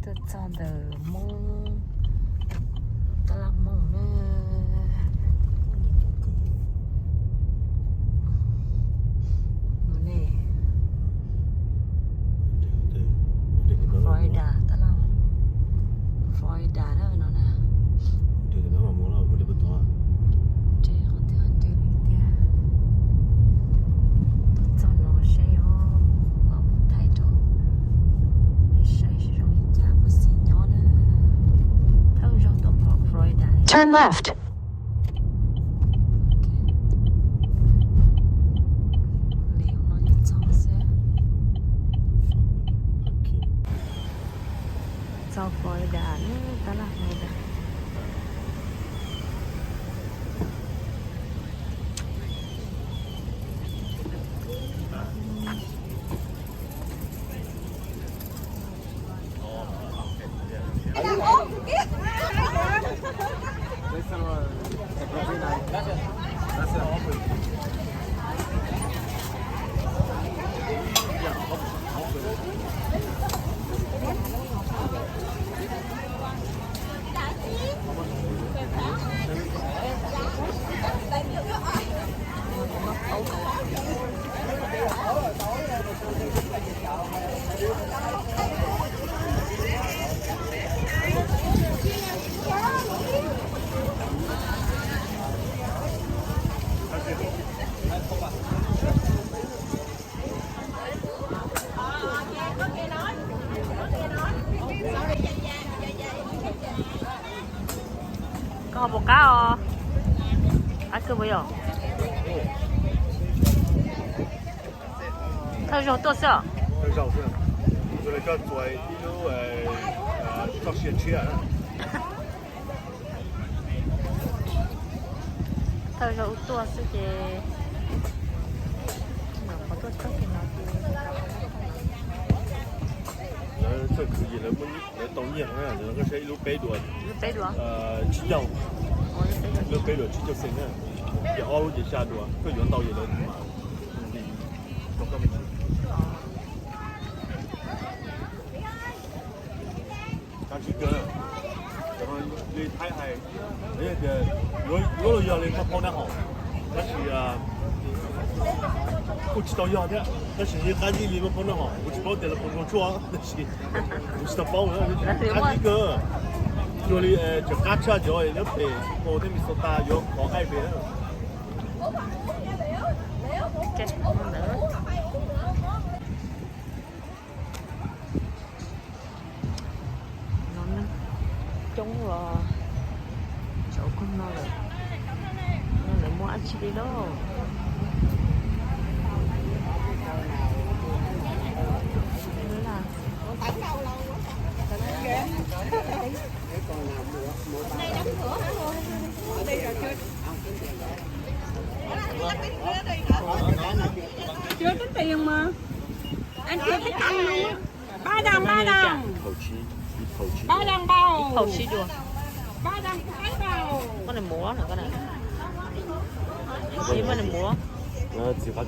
tôi chọn từ mông ta làm mông nữa nó nè Florida ta làm Florida đó nó nè thì nó mà muốn là một điều bất to chơi hơn thì hơn chơi bình thường tôi chọn nó sẽ có mà một thay đổi Turn left. Sau Florida nữa, ta là Florida. Có một cá không? Ăn cơm 뭐요?它肉多少？肉先，我哋個做作些錢。它肉多是嘅，好多特别拿這可以，你到呢行啊，就嗰些一路背多。背多？七角，一路背多七角成啊，一澳就下多，佢用到嘢都嘛，但係個，然後你睇係，你如果要你跑得好，但是啊。不知道要的，但是你赶紧你们跑得好，不知道得了碰碰撞，那是不知道跑了，他一个，叫你就赶车叫你陪，跑的没说打要跑海边。Chúng là chỗ con nó rồi, nó lại mua ăn chi đi đâu. Đây đóng cửa hả luôn? Đi rồi chưa tính tiền mà anh chưa thấy ăn luôn á. 3 đồng 3 đồng. Thầu 3 đồng bầu. Thầu xí đùa. 3 đồng cái bầu. Con này múa nữa con này. Gì con này múa? chỉ phát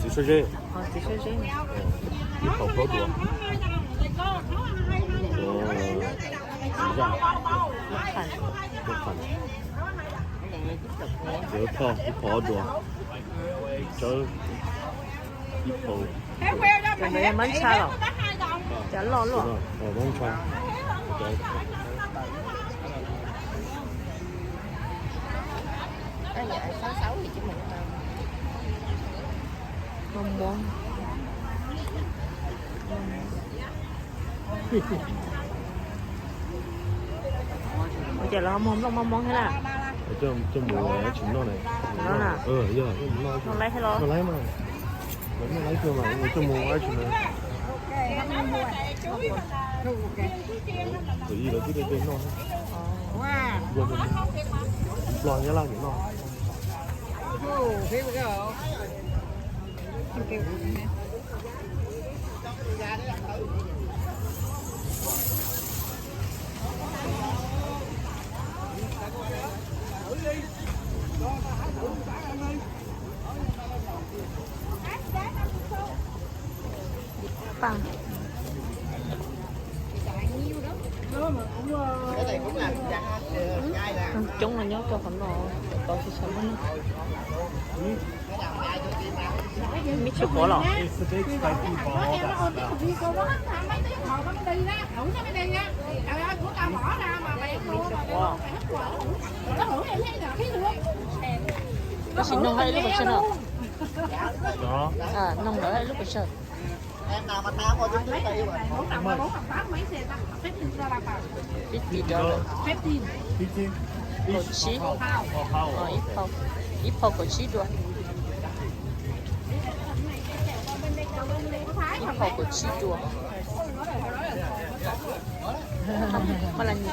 chỉ số dê. Chỉ số dê. Chỉ thầu có đùa. Nhớ kho, cái kho đùa cho ít khẩu Cái này món cha rồi chả lo luôn món cha Cái vậy 66 thì chỉ mình mong muốn bây giờ là mong muốn thế nào cho mùa chuyện đó này nó nè giờ nó lấy hay lo nó lấy mà nó lấy chưa mà cho mùa ai chuyện này tự nhiên là cái bên nó lo nhá lo những nó here we go. Bằng Cái này cũng là gai nè. Chúng là nhớ cho phần nọ có cái sao nó mít chụp bỏ lọ It's a big spicy ball that's Đi cô đó thả mấy tiếng hồ nó mới đi đó, đủ nó mới đi á. Trời ơi, của tao bỏ ra mà mày cô mà wow nó hưởng em thấy được. nó xin nông hay lúc bữa nào đó. à nông đỡ hay lúc bữa sau Em nào mà tao coi chúng tôi tiêu rồi. 4 mấy xe ta phép tin ra là vào. ít gì đó Phép tin. 15. cột chí Oh, how? ít phao cột chí rồi ít phao cột chí rồi mà là gì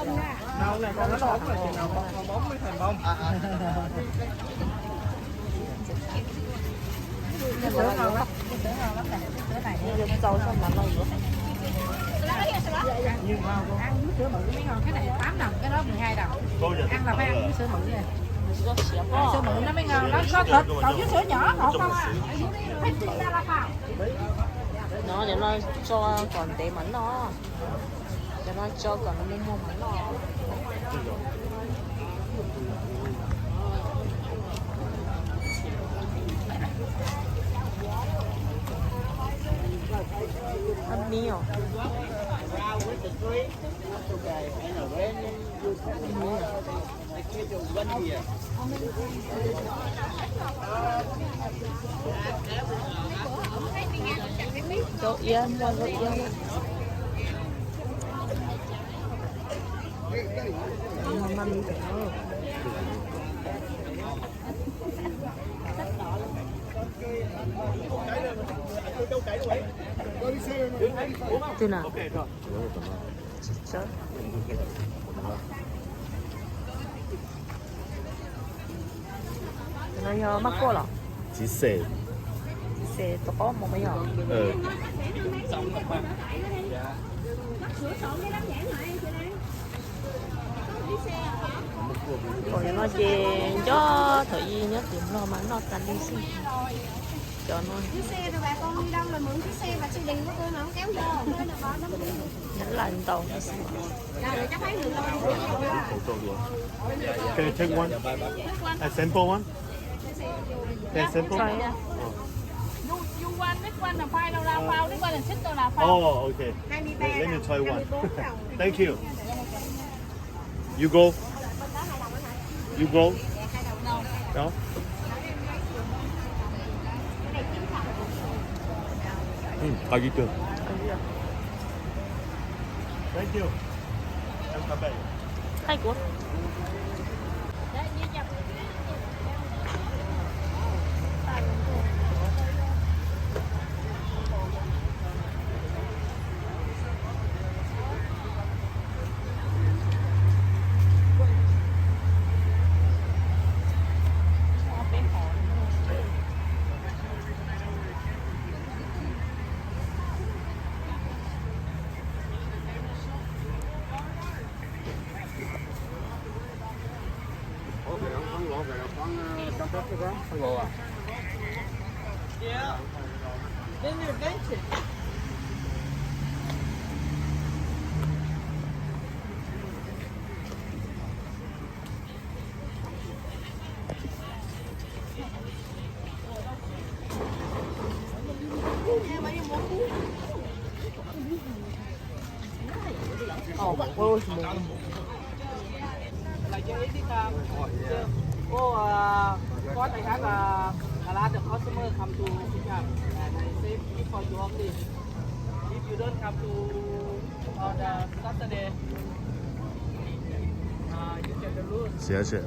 Đâu là con nó bóng là chừng nào con bóng mới thành bông. dầu xong mà lâu nữa Ăn bún sữa bự mấy ngon, cái này 8 đồng, cái đó 12 đồng. Tôi giờ Ăn là phải ăn bún sữa bự này. rất xỉa Sữa bự nó mới ngon, nó có thịt, còn với sữa nhỏ ngọt không à. Phép tin ra là vào. nó để nó cho còn để mảnh nó để nó cho còn nó mua mảnh nó ăn nhiều Dấu yên, mua dấu yên mà mình phải nữa từ nào chết nó mắc cô rồi chỉ xề. sẽ có một mấy giờ còn nó chè cho thời gian nhất điểm lo mà nó cần đi xin cho nó chiếc xe rồi bà con đi đâu là mượn chiếc xe và xe điện của tôi mà không kéo vô nên là bỏ nó đi nhắn lại tàu nó xin rồi chắc thấy được rồi Can you take one? A simple one? A simple? try it. You want this one là phai đâu là phao, this one là xích đâu là phao. Oh, okay. Let me try one. Thank you. You go. You go. No? 가기 good. Thank you. Em come back. hay quá ôi Là cho ý cô có tài sản là allow the customer come to pick up and I save it for you only. If you don't come to on the Saturday, you can lose. 谢谢。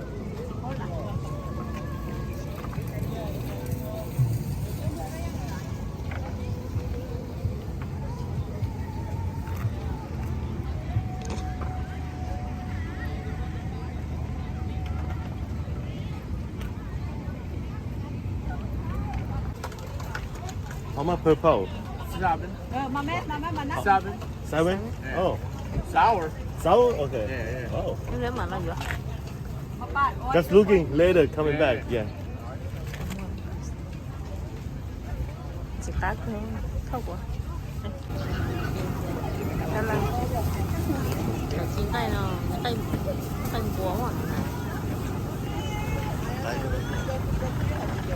How much per pound? 7. Mà mét mà nó 7. 7? Oh. Sour. Sour? Okay. Yeah. Oh. nếu mà nó nữa Just looking later, coming back. Yeah. chỉ tá thâu quá đây là chín cây nó cây cây búa mà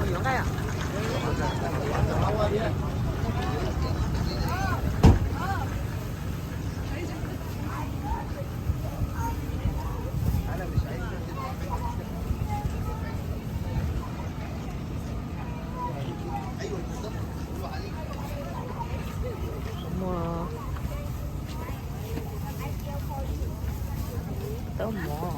có dưỡng cây à mua tớ mỏ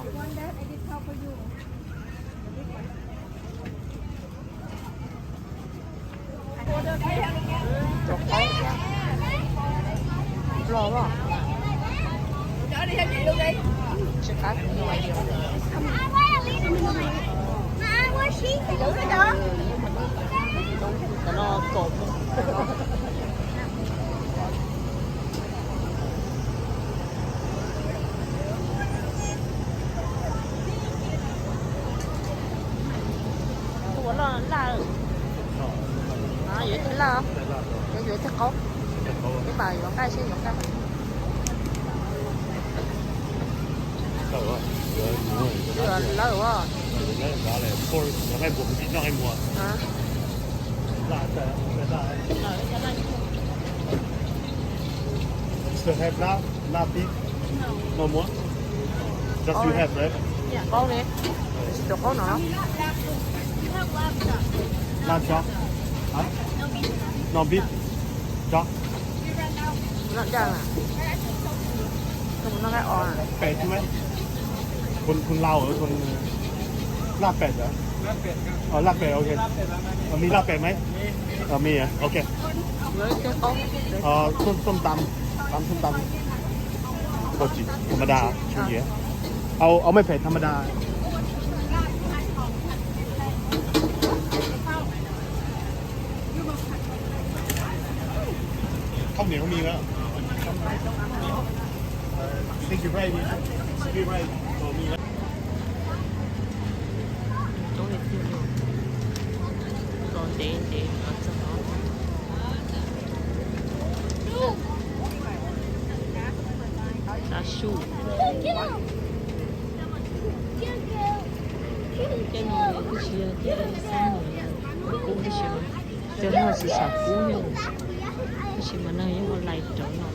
chọc cái lo quá Chở đi theo chị luôn đi. sẽ cái cũng như vậy điều Ai quá là đi được rồi. Mà ai quá xí thì giữ nó đó. nó cột tôi muốn là à vậy thế là vậy thế có cái bài giống cái xem giống cái giờ lâu quá nó hay buồn gì nó hay mua hả still have not beef no more just you have right con đi được có nữa lamb chop hả no beef chop nó chăng à không nó cái on เป็ดใช่ไหมคุณลาวเหรอคนลาบเป็ดเหรออ๋อลาบเป็ดโอเคมีลาบเป็ดไหมมีอ่ะโอเค với cái con ส้มตำส้มตำปกติธรรมดาชื่อเหี้ยเอาไม่เผ็ดธรรมดาข้าวเหนียวมีแล้วนี่คือไรนี่คือไรมีแล้ว chỗ này kia luôn còn để ở trong đó đá su cái này cái gì cái sáng rồi cũng cái gì cho nó chỉ sạc cú nhau cái gì mà nó nhưng mà lại trở nó